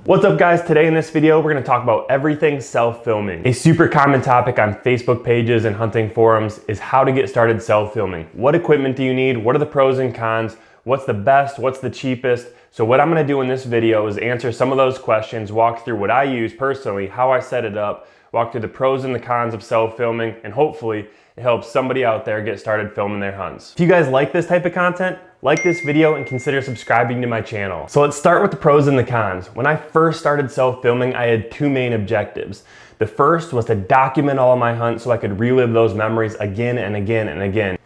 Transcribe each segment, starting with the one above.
What's up guys? Today in this video, we're gonna talk about everything self-filming. A super common topic on Facebook pages and hunting forums is how to get started self-filming. What equipment do you need? What are the pros and cons? What's the best? What's the cheapest? So what I'm gonna do in this video is answer some of those questions, walk through what I use personally, how I set it up, walk through the pros and the cons of self-filming, and hopefully it helps somebody out there get started filming their hunts. If you guys like this type of content, like this video and consider subscribing to my channel. So let's start with the pros and the cons. When I first started self-filming, I had two main objectives. The first was to document all of my hunts so I could relive those memories again and again and again.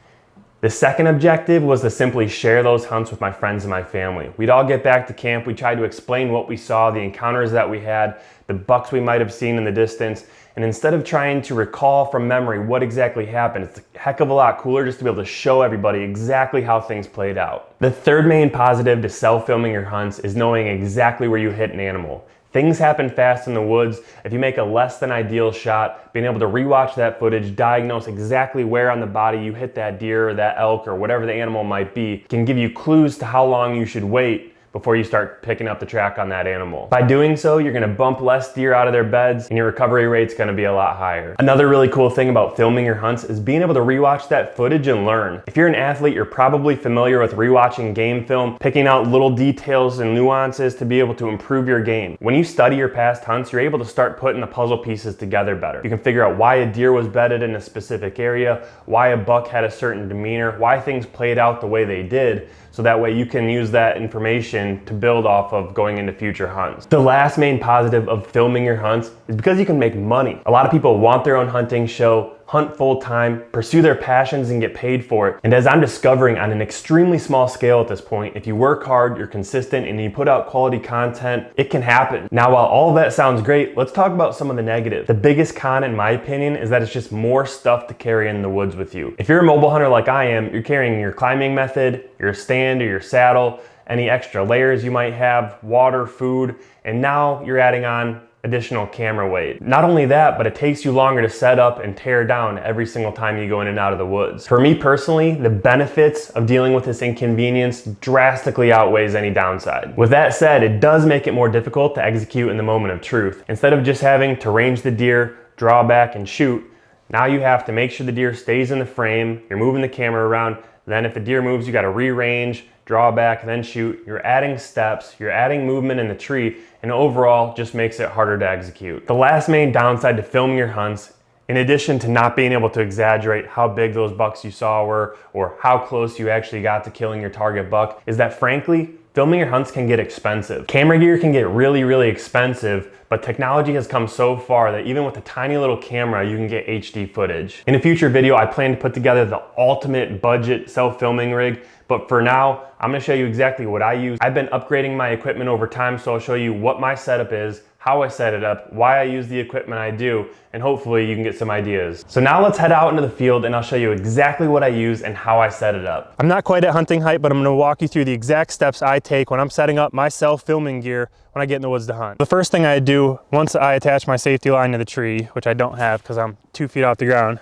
The second objective was to simply share those hunts with my friends and my family. We'd all get back to camp, we tried to explain what we saw, the encounters that we had, the bucks we might have seen in the distance, and instead of trying to recall from memory what exactly happened, it's a heck of a lot cooler just to be able to show everybody exactly how things played out. The third main positive to self-filming your hunts is knowing exactly where you hit an animal. Things happen fast in the woods. If you make a less than ideal shot, being able to rewatch that footage, diagnose exactly where on the body you hit that deer or that elk or whatever the animal might be, can give you clues to how long you should wait before you start picking up the track on that animal. By doing so, you're gonna bump less deer out of their beds and your recovery rate's gonna be a lot higher. Another really cool thing about filming your hunts is being able to rewatch that footage and learn. If you're an athlete, you're probably familiar with rewatching game film, picking out little details and nuances to be able to improve your game. When you study your past hunts, you're able to start putting the puzzle pieces together better. You can figure out why a deer was bedded in a specific area, why a buck had a certain demeanor, why things played out the way they did, so that way you can use that information to build off of going into future hunts. The last main positive of filming your hunts is because you can make money. A lot of people want their own hunting show, hunt full time, pursue their passions and get paid for it. And as I'm discovering on an extremely small scale at this point, if you work hard, you're consistent, and you put out quality content, it can happen. Now, while all of that sounds great, let's talk about some of the negatives. The biggest con, in my opinion, is that it's just more stuff to carry in the woods with you. If you're a mobile hunter like I am, you're carrying your climbing method, your stand or your saddle, any extra layers you might have, water, food, and now you're adding on additional camera weight. Not only that, but it takes you longer to set up and tear down every single time you go in and out of the woods. For me personally, the benefits of dealing with this inconvenience drastically outweighs any downside. With that said, it does make it more difficult to execute in the moment of truth. Instead of just having to range the deer, draw back and shoot, now you have to make sure the deer stays in the frame, you're moving the camera around, then if the deer moves, you gotta re-range, draw back, then shoot. You're adding steps, you're adding movement in the tree, and overall just makes it harder to execute. The last main downside to filming your hunts, in addition to not being able to exaggerate how big those bucks you saw were or how close you actually got to killing your target buck, is that frankly, filming your hunts can get expensive. Camera gear can get really, really expensive, but technology has come so far that even with a tiny little camera, you can get HD footage. In a future video, I plan to put together the ultimate budget self-filming rig, but for now, I'm gonna show you exactly what I use. I've been upgrading my equipment over time, so I'll show you what my setup is, how I set it up, why I use the equipment I do, and hopefully you can get some ideas. So now let's head out into the field and I'll show you exactly what I use and how I set it up. I'm not quite at hunting height, but I'm gonna walk you through the exact steps I take when I'm setting up my self-filming gear when I get in the woods to hunt. The first thing I do once I attach my safety line to the tree, which I don't have because I'm 2 feet off the ground,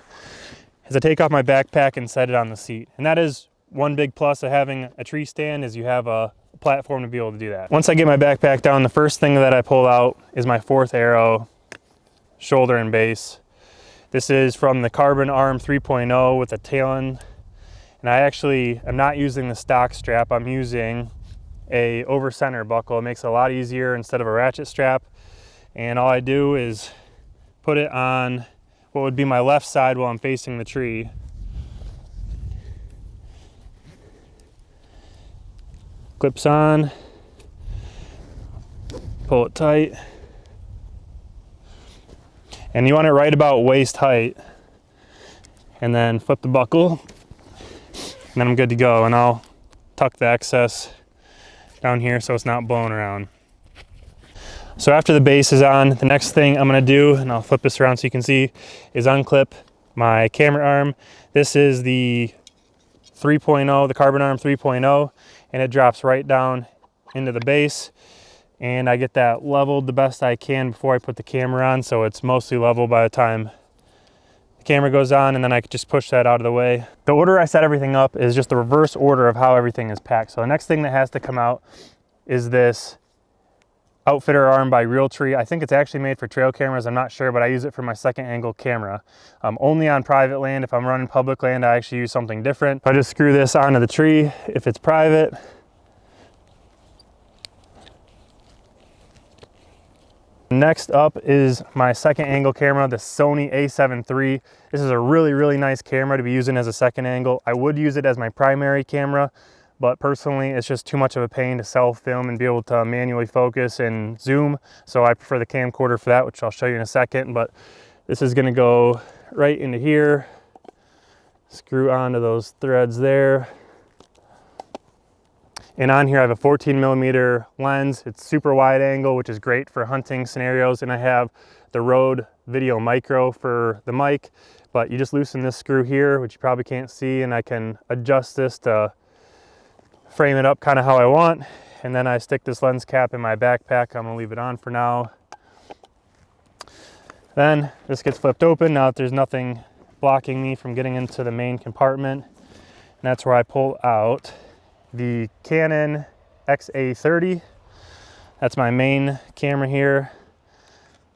is I take off my backpack and set it on the seat. And that is one big plus of having a tree stand, is you have a platform to be able to do that. Once I get my backpack down, the first thing that I pull out is my 4th arrow, shoulder and base. This is from the Carbon Arm 3.0 with a talon. And I actually am not using the stock strap. I'm using a over center buckle. It makes it a lot easier instead of a ratchet strap. And all I do is put it on what would be my left side while I'm facing the tree. Clips on, pull it tight, and you want it right about waist height, and then flip the buckle, and then I'm good to go. And I'll tuck the excess down here so it's not blowing around. So after the base is on, the next thing I'm gonna do, and I'll flip this around so you can see, is unclip my camera arm. This is the 3.0, the Carbon Arm 3.0, and it drops right down into the base, and I get that leveled the best I can before I put the camera on, so it's mostly level by the time the camera goes on, and then I could just push that out of the way. The order I set everything up is just the reverse order of how everything is packed. So the next thing that has to come out is this outfitter arm by Realtree. I think it's actually made for trail cameras, I'm not sure, but I use it for my second angle camera. Only on private land. If I'm running public land, I actually use something different. I just screw this onto the tree if it's private. Next up is my second angle camera, the Sony a7 III. This is a really nice camera to be using as a second angle. I would use it as my primary camera, but personally it's just too much of a pain to self-film and be able to manually focus and zoom. So I prefer the camcorder for that, which I'll show you in a second. But this is gonna go right into here, screw onto those threads there. And on here I have a 14mm lens. It's super wide angle, which is great for hunting scenarios. And I have the Rode Video Micro for the mic, but you just loosen this screw here, which you probably can't see, and I can adjust this to frame it up kind of how I want. And then I stick this lens cap in my backpack. I'm gonna leave it on for now. Then this gets flipped open. Now there's nothing blocking me from getting into the main compartment. And that's where I pull out the Canon XA30. That's my main camera here.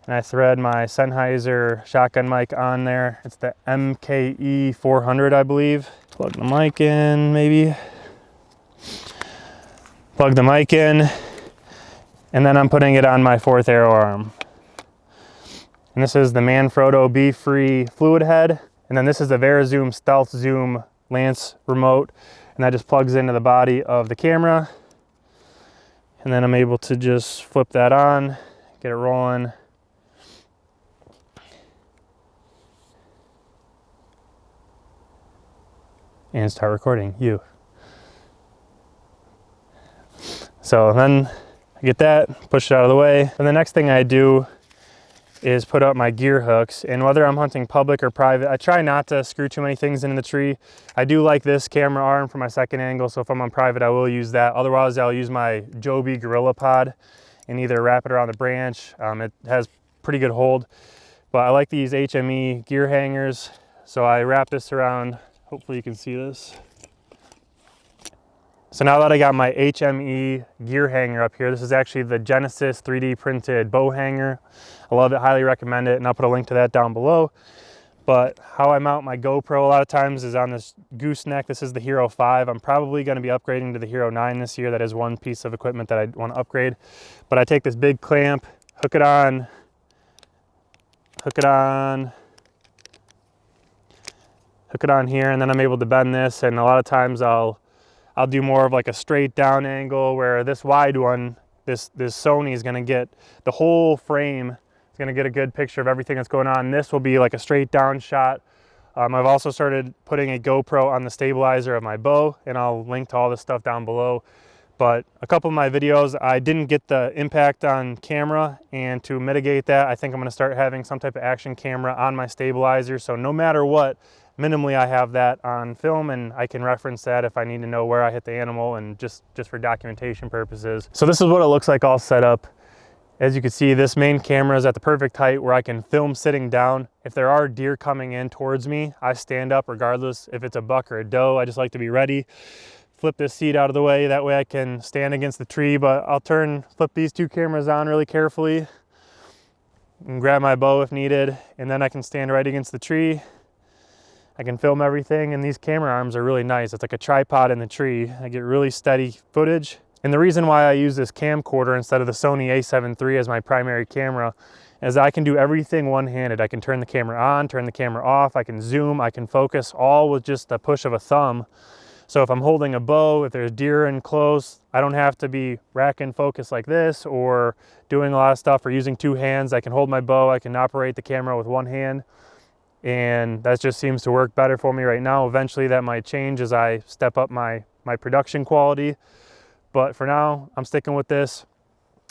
And I thread my Sennheiser shotgun mic on there. It's the MKE 400, I believe. Plug the mic in, maybe. Plug the mic in. And then I'm putting it on my fourth arrow arm. And this is the Manfrotto Be-Free fluid head. And then this is the VariZoom Stealth Zoom Lance remote. And that just plugs into the body of the camera. And then I'm able to just flip that on, get it rolling. And start recording you. So then I get that, push it out of the way. And the next thing I do is put up my gear hooks. And whether I'm hunting public or private, I try not to screw too many things into the tree. I do like this camera arm for my second angle, so if I'm on private, I will use that. Otherwise, I'll use my Joby Gorilla Pod and either wrap it around the branch. It has pretty good hold, but I like these HME gear hangers. So I wrap this around, hopefully you can see this. So now that I got my HME gear hanger up here, this is actually the Genesis 3D printed bow hanger. I love it, highly recommend it, and I'll put a link to that down below. But how I mount my GoPro a lot of times is on this gooseneck. This is the Hero 5. I'm probably going to be upgrading to the Hero 9 this year. That is one piece of equipment that I want to upgrade. But I take this big clamp, hook it on, hook it on here, and then I'm able to bend this. And a lot of times I'll do more of like a straight down angle, where this wide one, this Sony is going to get the whole frame. It's going to get a good picture of everything that's going on. This will be like a straight down shot. I've also started putting a GoPro on the stabilizer of my bow, and I'll link to all this stuff down below. But a couple of my videos, I didn't get the impact on camera, and to mitigate that, I think I'm going to start having some type of action camera on my stabilizer. So no matter what, minimally I have that on film, and I can reference that if I need to know where I hit the animal, and just for documentation purposes. So this is what it looks like all set up. As you can see, this main camera is at the perfect height where I can film sitting down. If there are deer coming in towards me, I stand up regardless if it's a buck or a doe. I just like to be ready. Flip this seat out of the way, that way I can stand against the tree, but I'll flip these two cameras on really carefully and grab my bow if needed, and then I can stand right against the tree. I can film everything, and these camera arms are really nice. It's like a tripod in the tree. I get really steady footage. And the reason why I use this camcorder instead of the Sony a7 III as my primary camera is I can do everything one-handed. I can turn the camera on, turn the camera off, I can zoom, I can focus, all with just a push of a thumb. So if I'm holding a bow, if there's deer in close, I don't have to be racking focus like this or doing a lot of stuff or using two hands. I can hold my bow, I can operate the camera with one hand. And that just seems to work better for me right now. Eventually that might change as I step up my production quality. But for now, I'm sticking with this.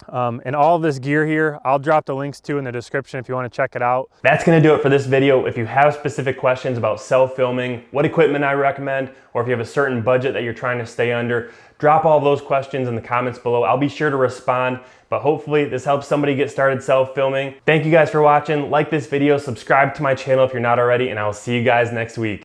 And all of this gear here, I'll drop the links to in the description if you want to check it out. That's going to do it for this video. If you have specific questions about self-filming, what equipment I recommend, or if you have a certain budget that you're trying to stay under, drop all those questions in the comments below. I'll be sure to respond, but hopefully this helps somebody get started self-filming. Thank you guys for watching. Like this video, subscribe to my channel if you're not already, and I will see you guys next week.